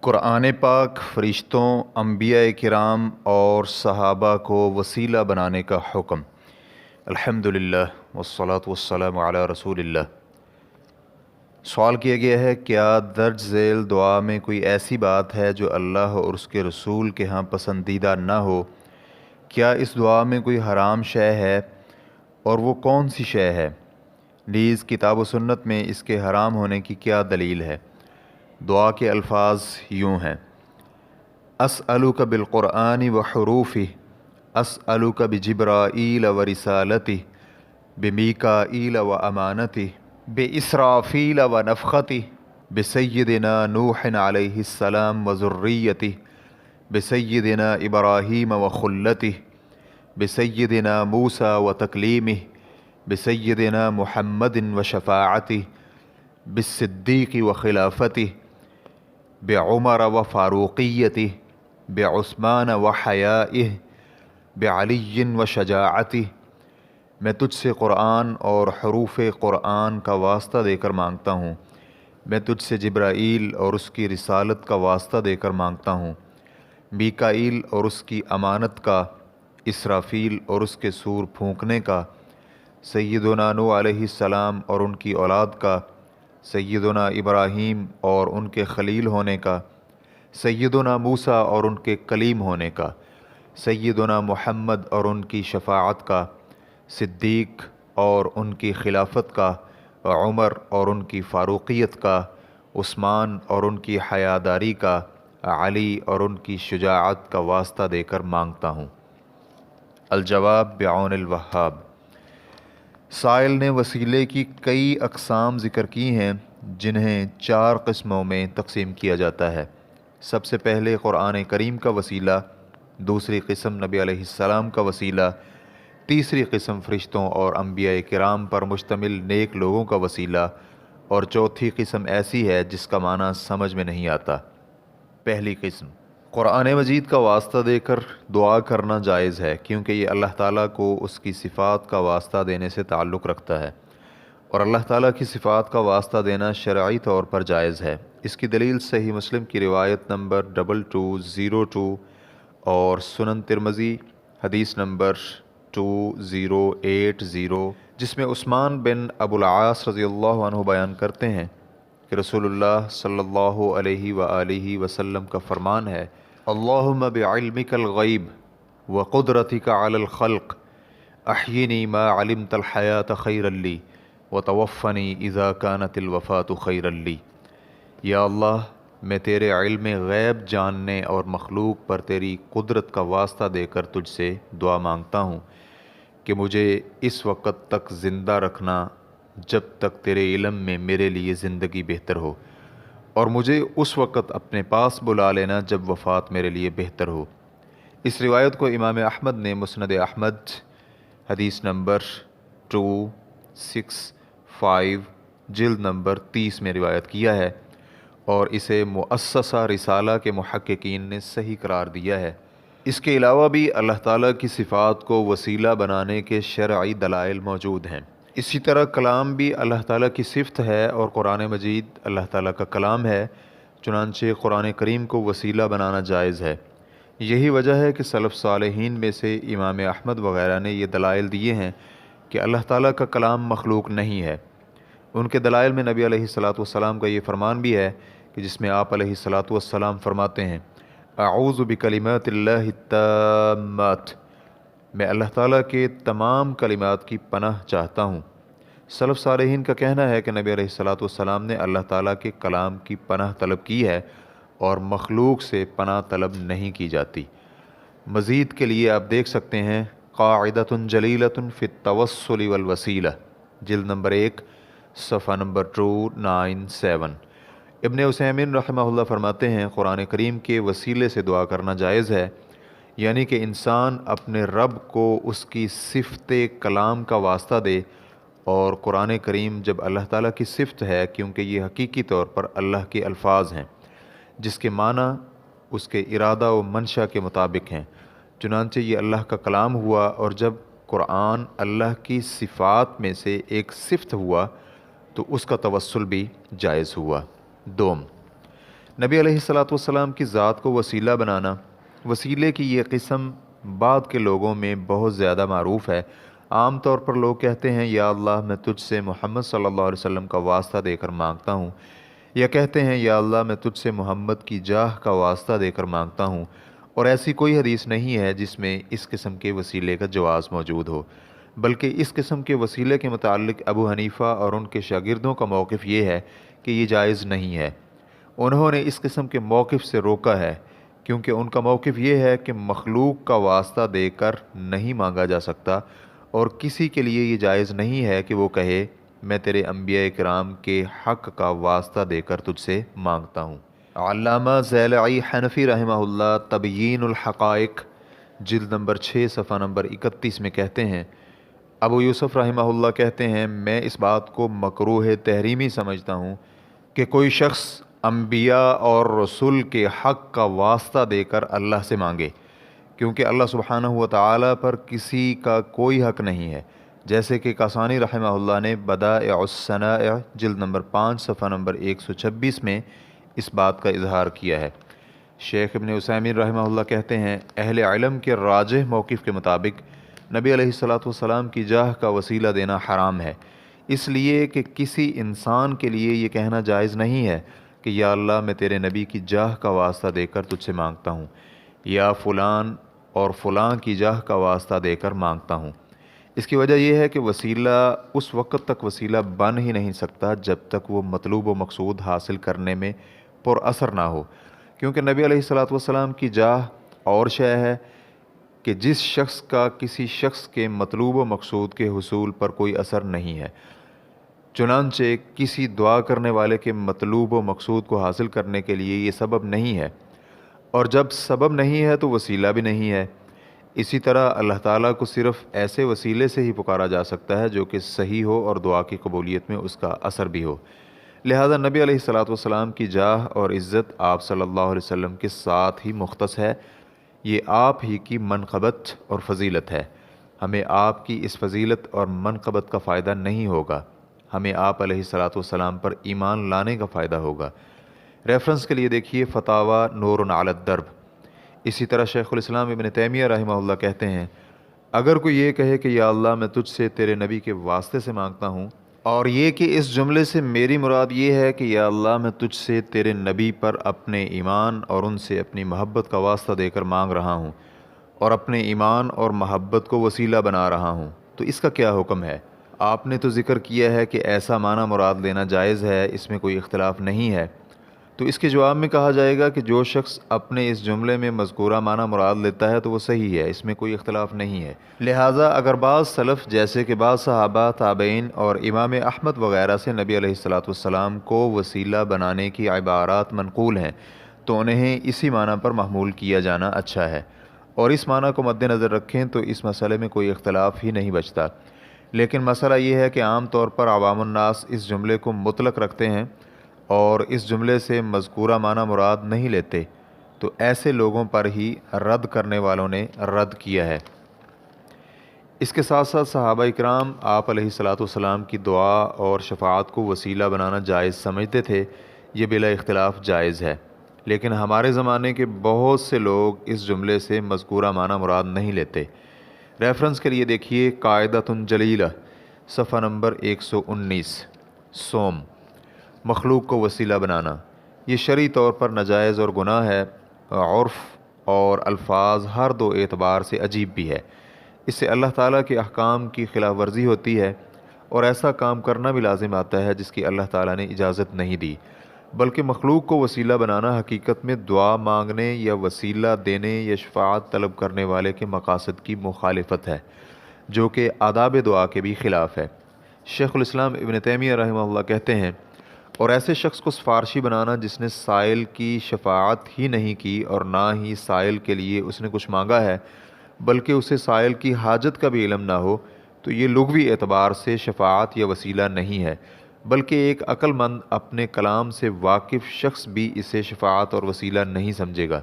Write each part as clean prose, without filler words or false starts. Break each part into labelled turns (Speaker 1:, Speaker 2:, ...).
Speaker 1: قرآن پاک فرشتوں، انبیاء کرام اور صحابہ کو وسیلہ بنانے کا حکم۔ الحمدللہ والصلاة والسلام علی رسول اللہ۔ سوال کیا گیا ہے، کیا درج ذیل دعا میں کوئی ایسی بات ہے جو اللہ اور اس کے رسول کے ہاں پسندیدہ نہ ہو؟ کیا اس دعا میں کوئی حرام شے ہے اور وہ کون سی شے ہے؟ نیز کتاب و سنت میں اس کے حرام ہونے کی کیا دلیل ہے؟ دعا کے الفاظ یوں ہیں: اسألک بالقرآن و حروفہ، اسألک بجبرائیل و رسالتہ، بمیکائیل و امانتہ، باسرافیل و نفختہ، بسیدنا نوح علیہ السلام و ذریتہ، بسیدنا ابراہیم و خلتہ، بسیدنا موسیٰ و تکلیمہ، بسیدنا محمد و شفاعتہ، بالصدیق و خلافتہ، بعمر و فاروقیتہ، بعثمان و حیائہ، بعلی و شجاعتہ۔ میں تجھ سے قرآن اور حروف قرآن کا واسطہ دے کر مانگتا ہوں، میں تجھ سے جبرائیل اور اس کی رسالت کا واسطہ دے کر مانگتا ہوں، میکائیل اور اس کی امانت کا، اسرافیل اور اس کے سور پھونکنے کا، سیدنا نوح علیہ السلام اور ان کی اولاد کا، سیدنا ابراہیم اور ان کے خلیل ہونے کا، سیدنا موسیٰ اور ان کے کلیم ہونے کا، سیدنا محمد اور ان کی شفاعت کا، صدیق اور ان کی خلافت کا، عمر اور ان کی فاروقیت کا، عثمان اور ان کی حیاداری کا، علی اور ان کی شجاعت کا واسطہ دے کر مانگتا ہوں۔ الجواب بعون الوہاب۔ سائل نے وسیلے کی کئی اقسام ذکر کی ہیں جنہیں 4 قسموں میں تقسیم کیا جاتا ہے۔ سب سے پہلے قرآن کریم کا وسیلہ، دوسری قسم نبی علیہ السلام کا وسیلہ، تیسری قسم فرشتوں اور انبیاء کرام پر مشتمل نیک لوگوں کا وسیلہ، اور چوتھی قسم ایسی ہے جس کا معنی سمجھ میں نہیں آتا۔ پہلی قسم، قرآن مجید کا واسطہ دے کر دعا کرنا جائز ہے، کیونکہ یہ اللہ تعالیٰ کو اس کی صفات کا واسطہ دینے سے تعلق رکھتا ہے، اور اللہ تعالیٰ کی صفات کا واسطہ دینا شرعی طور پر جائز ہے۔ اس کی دلیل صحیح مسلم کی روایت نمبر 2202 اور سنن ترمذی حدیث نمبر 2080، جس میں عثمان بن ابو العاص رضی اللہ عنہ بیان کرتے ہیں کہ رسول اللہ صلی اللہ علیہ وآلہ وسلم کا فرمان ہے: اللہم بعلمک الغیب وقدرتک علی الخلق احینی ما علمت الحیاة خیرا لی وتوفنی اذا کانت الوفاة خیرا لی۔ یا اللہ، میں تیرے علم غیب جاننے اور مخلوق پر تیری قدرت کا واسطہ دے کر تجھ سے دعا مانگتا ہوں کہ مجھے اس وقت تک زندہ رکھنا جب تک تیرے علم میں میرے لیے زندگی بہتر ہو، اور مجھے اس وقت اپنے پاس بلا لینا جب وفات میرے لیے بہتر ہو۔ اس روایت کو امام احمد نے مسند احمد حدیث نمبر 265 جلد نمبر 30 میں روایت کیا ہے، اور اسے مؤسسہ رسالہ کے محققین نے صحیح قرار دیا ہے۔ اس کے علاوہ بھی اللہ تعالیٰ کی صفات کو وسیلہ بنانے کے شرعی دلائل موجود ہیں۔ اسی طرح کلام بھی اللہ تعالیٰ کی صفت ہے، اور قرآن مجید اللہ تعالیٰ کا کلام ہے، چنانچہ قرآن کریم کو وسیلہ بنانا جائز ہے۔ یہی وجہ ہے کہ سلف صالحین میں سے امام احمد وغیرہ نے یہ دلائل دیے ہیں کہ اللہ تعالیٰ کا کلام مخلوق نہیں ہے۔ ان کے دلائل میں نبی علیہ الصلاۃ والسلام کا یہ فرمان بھی ہے کہ جس میں آپ علیہ الصلاۃ والسلام فرماتے ہیں: اعوذ بکلمات اللہ التامات، میں اللہ تعالیٰ کے تمام کلمات کی پناہ چاہتا ہوں۔ سلف صالحین کا کہنا ہے کہ نبی علیہ الصلاۃ والسلام نے اللہ تعالیٰ کے کلام کی پناہ طلب کی ہے، اور مخلوق سے پناہ طلب نہیں کی جاتی۔ مزید کے لیے آپ دیکھ سکتے ہیں قاعدۃ جلیلۃ فی التوسل والوسیلہ، جلد نمبر 1 صفحہ نمبر 297۔ ابن عثیمین رحمہ اللہ فرماتے ہیں، قرآن کریم کے وسیلے سے دعا کرنا جائز ہے، یعنی کہ انسان اپنے رب کو اس کی صفت کلام کا واسطہ دے، اور قرآن کریم جب اللہ تعالیٰ کی صفت ہے کیونکہ یہ حقیقی طور پر اللہ کے الفاظ ہیں جس کے معنی اس کے ارادہ و منشا کے مطابق ہیں، چنانچہ یہ اللہ کا کلام ہوا، اور جب قرآن اللہ کی صفات میں سے ایک صفت ہوا تو اس کا توسل بھی جائز ہوا۔ دوم، نبی علیہ الصلوۃ والسلام کی ذات کو وسیلہ بنانا، وسیلے کی یہ قسم بعد کے لوگوں میں بہت زیادہ معروف ہے۔ عام طور پر لوگ کہتے ہیں یا اللہ میں تجھ سے محمد صلی اللہ علیہ وسلم کا واسطہ دے کر مانگتا ہوں، یا کہتے ہیں یا اللہ میں تجھ سے محمد کی جاہ کا واسطہ دے کر مانگتا ہوں، اور ایسی کوئی حدیث نہیں ہے جس میں اس قسم کے وسیلے کا جواز موجود ہو، بلکہ اس قسم کے وسیلے کے متعلق ابو حنیفہ اور ان کے شاگردوں کا موقف یہ ہے کہ یہ جائز نہیں ہے۔ انہوں نے اس قسم کے موقف سے روکا ہے کیونکہ ان کا موقف یہ ہے کہ مخلوق کا واسطہ دے کر نہیں مانگا جا سکتا، اور کسی کے لیے یہ جائز نہیں ہے کہ وہ کہے میں تیرے انبیاء کرام کے حق کا واسطہ دے کر تجھ سے مانگتا ہوں۔ علامہ ضیلعی حنفی رحمہ اللہ تبیین الحقائق جلد نمبر 6 صفحہ نمبر 31 میں کہتے ہیں، ابو یوسف رحمہ اللہ کہتے ہیں میں اس بات کو مکروہ تحریمی سمجھتا ہوں کہ کوئی شخص انبیاء اور رسول کے حق کا واسطہ دے کر اللہ سے مانگے، کیونکہ اللہ سبحانہ و تعالیٰ پر کسی کا کوئی حق نہیں ہے، جیسے کہ کاسانی رحمہ اللہ نے بدائع الصنائع جلد نمبر 5 صفحہ نمبر 126 میں اس بات کا اظہار کیا ہے۔ شیخ ابن عثیمین رحمہ اللہ کہتے ہیں اہل علم کے راجح موقف کے مطابق نبی علیہ الصلوۃ والسلام کی جاہ کا وسیلہ دینا حرام ہے، اس لیے کہ کسی انسان کے لیے یہ کہنا جائز نہیں ہے کہ یا اللہ میں تیرے نبی کی جاہ کا واسطہ دے کر تجھ سے مانگتا ہوں، یا فلان اور فلاں کی جاہ کا واسطہ دے کر مانگتا ہوں۔ اس کی وجہ یہ ہے کہ وسیلہ اس وقت تک وسیلہ بن ہی نہیں سکتا جب تک وہ مطلوب و مقصود حاصل کرنے میں پر اثر نہ ہو، کیونکہ نبی علیہ الصلوۃ والسلام کی جاہ اور شے ہے کہ جس شخص کا کسی شخص کے مطلوب و مقصود کے حصول پر کوئی اثر نہیں ہے، چنانچہ کسی دعا کرنے والے کے مطلوب و مقصود کو حاصل کرنے کے لیے یہ سبب نہیں ہے، اور جب سبب نہیں ہے تو وسیلہ بھی نہیں ہے۔ اسی طرح اللہ تعالیٰ کو صرف ایسے وسیلے سے ہی پکارا جا سکتا ہے جو کہ صحیح ہو اور دعا کی قبولیت میں اس کا اثر بھی ہو۔ لہذا نبی علیہ الصلوۃ والسلام کی جاہ اور عزت آپ صلی اللہ علیہ وسلم کے ساتھ ہی مختص ہے، یہ آپ ہی کی منقبت اور فضیلت ہے۔ ہمیں آپ کی اس فضیلت اور منقبت کا فائدہ نہیں ہوگا، ہمیں آپ علیہ الصلوۃ والسلام پر ایمان لانے کا فائدہ ہوگا۔ ریفرنس کے لیے دیکھیے فتاویٰ نور علی الدرب۔ اسی طرح شیخ الاسلام ابن تیمیہ رحمہ اللہ کہتے ہیں اگر کوئی یہ کہے کہ یا اللہ میں تجھ سے تیرے نبی کے واسطے سے مانگتا ہوں، اور یہ کہ اس جملے سے میری مراد یہ ہے کہ یا اللہ میں تجھ سے تیرے نبی پر اپنے ایمان اور ان سے اپنی محبت کا واسطہ دے کر مانگ رہا ہوں، اور اپنے ایمان اور محبت کو وسیلہ بنا رہا ہوں، تو اس کا کیا حکم ہے؟ آپ نے تو ذکر کیا ہے کہ ایسا معنی مراد لینا جائز ہے، اس میں کوئی اختلاف نہیں ہے۔ تو اس کے جواب میں کہا جائے گا کہ جو شخص اپنے اس جملے میں مذکورہ معنی مراد لیتا ہے تو وہ صحیح ہے، اس میں کوئی اختلاف نہیں ہے۔ لہٰذا اگر بعض سلف جیسے کہ بعض صحابہ، تابعین اور امام احمد وغیرہ سے نبی علیہ الصلوۃ والسلام کو وسیلہ بنانے کی عبارات منقول ہیں تو انہیں اسی معنی پر محمول کیا جانا اچھا ہے، اور اس معنی کو مد نظر رکھیں تو اس مسئلے میں کوئی اختلاف ہی نہیں بچتا۔ لیکن مسئلہ یہ ہے کہ عام طور پر عوام الناس اس جملے کو مطلق رکھتے ہیں اور اس جملے سے مذکورہ معنی مراد نہیں لیتے، تو ایسے لوگوں پر ہی رد کرنے والوں نے رد کیا ہے۔ اس کے ساتھ ساتھ صحابہ اکرام آپ علیہ الصلوۃ والسلام کی دعا اور شفاعت کو وسیلہ بنانا جائز سمجھتے تھے، یہ بلا اختلاف جائز ہے، لیکن ہمارے زمانے کے بہت سے لوگ اس جملے سے مذکورہ معنی مراد نہیں لیتے۔ ریفرنس کے لیے دیکھیے قاعدۃ جلیلہ صفحہ نمبر 119 سوم، مخلوق کو وسیلہ بنانا یہ شرعی طور پر ناجائز اور گناہ ہے، عرف اور الفاظ ہر دو اعتبار سے عجیب بھی ہے۔ اس سے اللہ تعالیٰ کے احکام کی خلاف ورزی ہوتی ہے، اور ایسا کام کرنا بھی لازم آتا ہے جس کی اللہ تعالیٰ نے اجازت نہیں دی، بلکہ مخلوق کو وسیلہ بنانا حقیقت میں دعا مانگنے یا وسیلہ دینے یا شفاعت طلب کرنے والے کے مقاصد کی مخالفت ہے، جو کہ آداب دعا کے بھی خلاف ہے۔ شیخ الاسلام ابن تیمیہ رحمہ اللہ کہتے ہیں اور ایسے شخص کو سفارشی بنانا جس نے سائل کی شفاعت ہی نہیں کی اور نہ ہی سائل کے لیے اس نے کچھ مانگا ہے، بلکہ اسے سائل کی حاجت کا بھی علم نہ ہو، تو یہ لغوی اعتبار سے شفاعت یا وسیلہ نہیں ہے، بلکہ ایک عقل مند اپنے کلام سے واقف شخص بھی اسے شفاعت اور وسیلہ نہیں سمجھے گا۔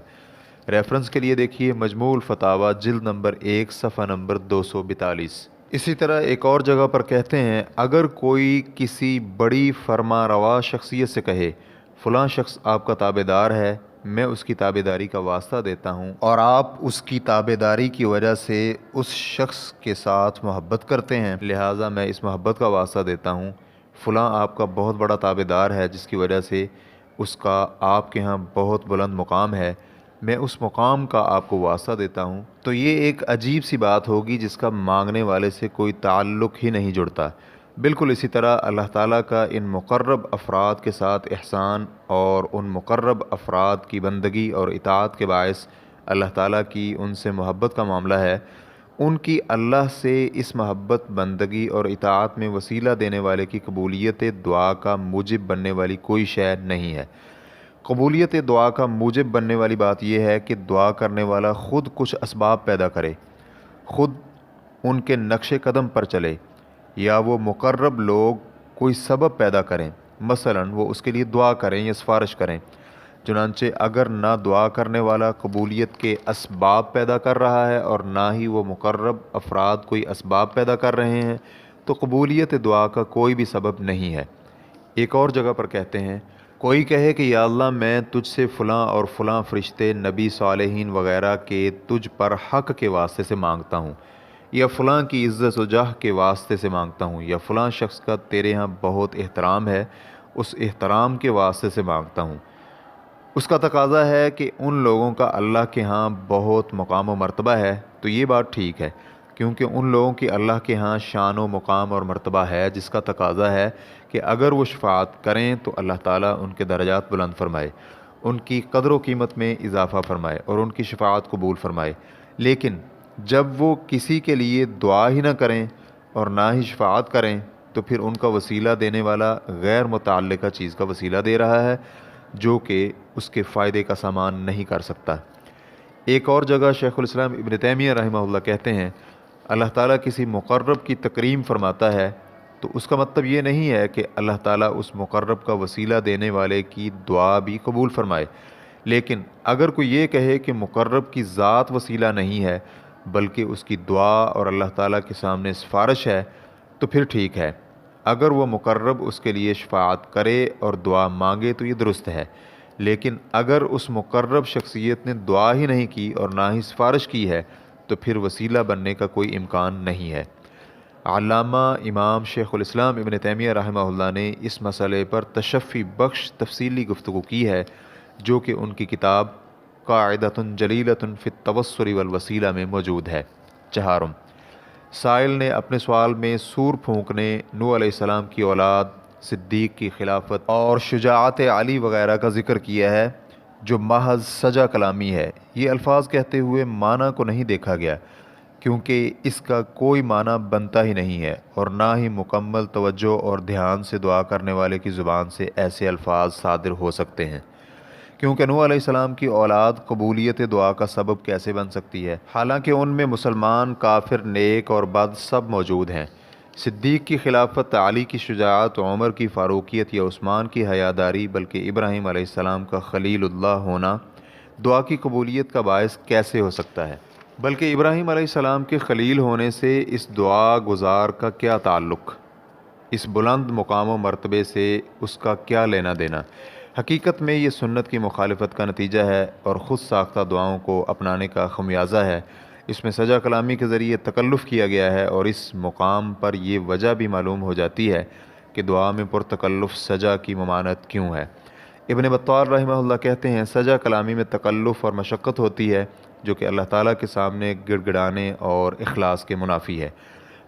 Speaker 1: ریفرنس کے لیے دیکھیے مجموع الفتاویٰ جلد نمبر 1 صفحہ نمبر 242۔ اسی طرح ایک اور جگہ پر کہتے ہیں اگر کوئی کسی بڑی فرما روا شخصیت سے کہے فلاں شخص آپ کا تابعدار ہے، میں اس کی تابعداری کا واسطہ دیتا ہوں اور آپ اس کی تابعداری کی وجہ سے اس شخص کے ساتھ محبت کرتے ہیں، لہٰذا میں اس محبت کا واسطہ دیتا ہوں۔ فلاں آپ کا بہت بڑا تابعدار ہے جس کی وجہ سے اس کا آپ کے ہاں بہت بلند مقام ہے، میں اس مقام کا آپ کو واسطہ دیتا ہوں۔ تو یہ ایک عجیب سی بات ہوگی جس کا مانگنے والے سے کوئی تعلق ہی نہیں جڑتا۔ بالکل اسی طرح اللہ تعالیٰ کا ان مقرب افراد کے ساتھ احسان اور ان مقرب افراد کی بندگی اور اطاعت کے باعث اللہ تعالیٰ کی ان سے محبت کا معاملہ ہے۔ ان کی اللہ سے اس محبت، بندگی اور اطاعت میں وسیلہ دینے والے کی قبولیت دعا کا موجب بننے والی کوئی شے نہیں ہے۔ قبولیت دعا کا موجب بننے والی بات یہ ہے کہ دعا کرنے والا خود کچھ اسباب پیدا کرے، خود ان کے نقش قدم پر چلے، یا وہ مقرب لوگ کوئی سبب پیدا کریں، مثلا وہ اس کے لیے دعا کریں یا سفارش کریں۔ چنانچہ اگر نہ دعا کرنے والا قبولیت کے اسباب پیدا کر رہا ہے اور نہ ہی وہ مقرب افراد کوئی اسباب پیدا کر رہے ہیں تو قبولیت دعا کا کوئی بھی سبب نہیں ہے۔ ایک اور جگہ پر کہتے ہیں، کوئی کہے کہ یا اللہ میں تجھ سے فلاں اور فلاں فرشتے، نبی، صالحین وغیرہ کے تجھ پر حق کے واسطے سے مانگتا ہوں، یا فلاں کی عزت و جاہ کے واسطے سے مانگتا ہوں، یا فلاں شخص کا تیرے ہاں بہت احترام ہے، اس احترام کے واسطے سے مانگتا ہوں۔ اس کا تقاضا ہے کہ ان لوگوں کا اللہ کے ہاں بہت مقام و مرتبہ ہے، تو یہ بات ٹھیک ہے، کیونکہ ان لوگوں کی اللہ کے ہاں شان و مقام اور مرتبہ ہے جس کا تقاضا ہے کہ اگر وہ شفاعت کریں تو اللہ تعالیٰ ان کے درجات بلند فرمائے، ان کی قدر و قیمت میں اضافہ فرمائے اور ان کی شفاعت قبول فرمائے۔ لیکن جب وہ کسی کے لیے دعا ہی نہ کریں اور نہ ہی شفاعت کریں تو پھر ان کا وسیلہ دینے والا غیر متعلقہ چیز کا وسیلہ دے رہا ہے جو کہ اس کے فائدے کا سامان نہیں کر سکتا۔ ایک اور جگہ شیخ الاسلام ابن تیمیہ رحمہ اللہ کہتے ہیں، اللہ تعالیٰ کسی مقرب کی تکریم فرماتا ہے تو اس کا مطلب یہ نہیں ہے کہ اللہ تعالیٰ اس مقرب کا وسیلہ دینے والے کی دعا بھی قبول فرمائے، لیکن اگر کوئی یہ کہے کہ مقرب کی ذات وسیلہ نہیں ہے بلکہ اس کی دعا اور اللہ تعالیٰ کے سامنے سفارش ہے تو پھر ٹھیک ہے۔ اگر وہ مقرب اس کے لیے شفاعت کرے اور دعا مانگے تو یہ درست ہے، لیکن اگر اس مقرب شخصیت نے دعا ہی نہیں کی اور نہ ہی سفارش کی ہے تو پھر وسیلہ بننے کا کوئی امکان نہیں ہے۔ علامہ امام شیخ الاسلام ابن تیمیہ رحمہ اللہ نے اس مسئلے پر تشفی بخش تفصیلی گفتگو کی ہے جو کہ ان کی کتاب قاعدۃ جلیلۃ فی التوسل والوسیلہ میں موجود ہے۔ چہارم، سائل نے اپنے سوال میں سور پھونکنے، نوح علیہ السلام کی اولاد، صدیق کی خلافت اور شجاعت علی وغیرہ کا ذکر کیا ہے جو محض سجا کلامی ہے۔ یہ الفاظ کہتے ہوئے معنی کو نہیں دیکھا گیا کیونکہ اس کا کوئی معنی بنتا ہی نہیں ہے اور نہ ہی مکمل توجہ اور دھیان سے دعا کرنے والے کی زبان سے ایسے الفاظ صادر ہو سکتے ہیں، کیونکہ نوح علیہ السلام کی اولاد قبولیت دعا کا سبب کیسے بن سکتی ہے، حالانکہ ان میں مسلمان، کافر، نیک اور بد سب موجود ہیں۔ صدیق کی خلافت، علی کی شجاعت، عمر کی فاروقیت یا عثمان کی حیاداری بلکہ ابراہیم علیہ السلام کا خلیل اللہ ہونا دعا کی قبولیت کا باعث کیسے ہو سکتا ہے؟ بلکہ ابراہیم علیہ السلام کے خلیل ہونے سے اس دعا گزار کا کیا تعلق؟ اس بلند مقام و مرتبے سے اس کا کیا لینا دینا؟ حقیقت میں یہ سنت کی مخالفت کا نتیجہ ہے اور خود ساختہ دعاؤں کو اپنانے کا خمیازہ ہے۔ اس میں سجا کلامی کے ذریعے تکلف کیا گیا ہے اور اس مقام پر یہ وجہ بھی معلوم ہو جاتی ہے کہ دعا میں پرتکلف سجا کی ممانعت کیوں ہے۔ ابن بطال رحمہ اللہ کہتے ہیں، سجا کلامی میں تکلف اور مشقت ہوتی ہے جو کہ اللہ تعالیٰ کے سامنے گڑ گڑانے اور اخلاص کے منافی ہے۔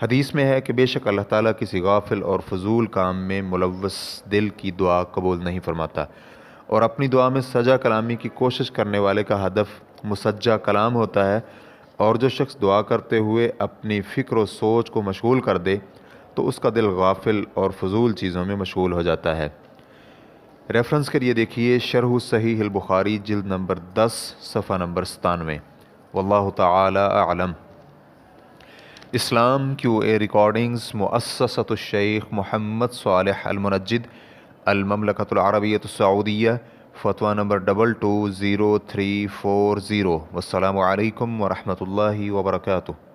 Speaker 1: حدیث میں ہے کہ بے شک اللہ تعالیٰ کسی غافل اور فضول کام میں ملوث دل کی دعا قبول نہیں فرماتا، اور اپنی دعا میں سجا کلامی کی کوشش کرنے والے کا ہدف مسجع کلام ہوتا ہے، اور جو شخص دعا کرتے ہوئے اپنی فکر و سوچ کو مشغول کر دے تو اس کا دل غافل اور فضول چیزوں میں مشغول ہو جاتا ہے۔ ریفرنس کے لیے دیکھیے شرح صحیح البخاری جلد نمبر 10 صفحہ نمبر 97۔ واللہ تعالی اعلم۔ اسلام کیو اے ریکارڈنگز، مؤسسۃ الشیخ محمد صالح المنجد، المملکۃ العربیۃ السعودیہ، فتویٰ نمبر 220340۔ والسلام علیکم ورحمۃ اللہ وبرکاتہ۔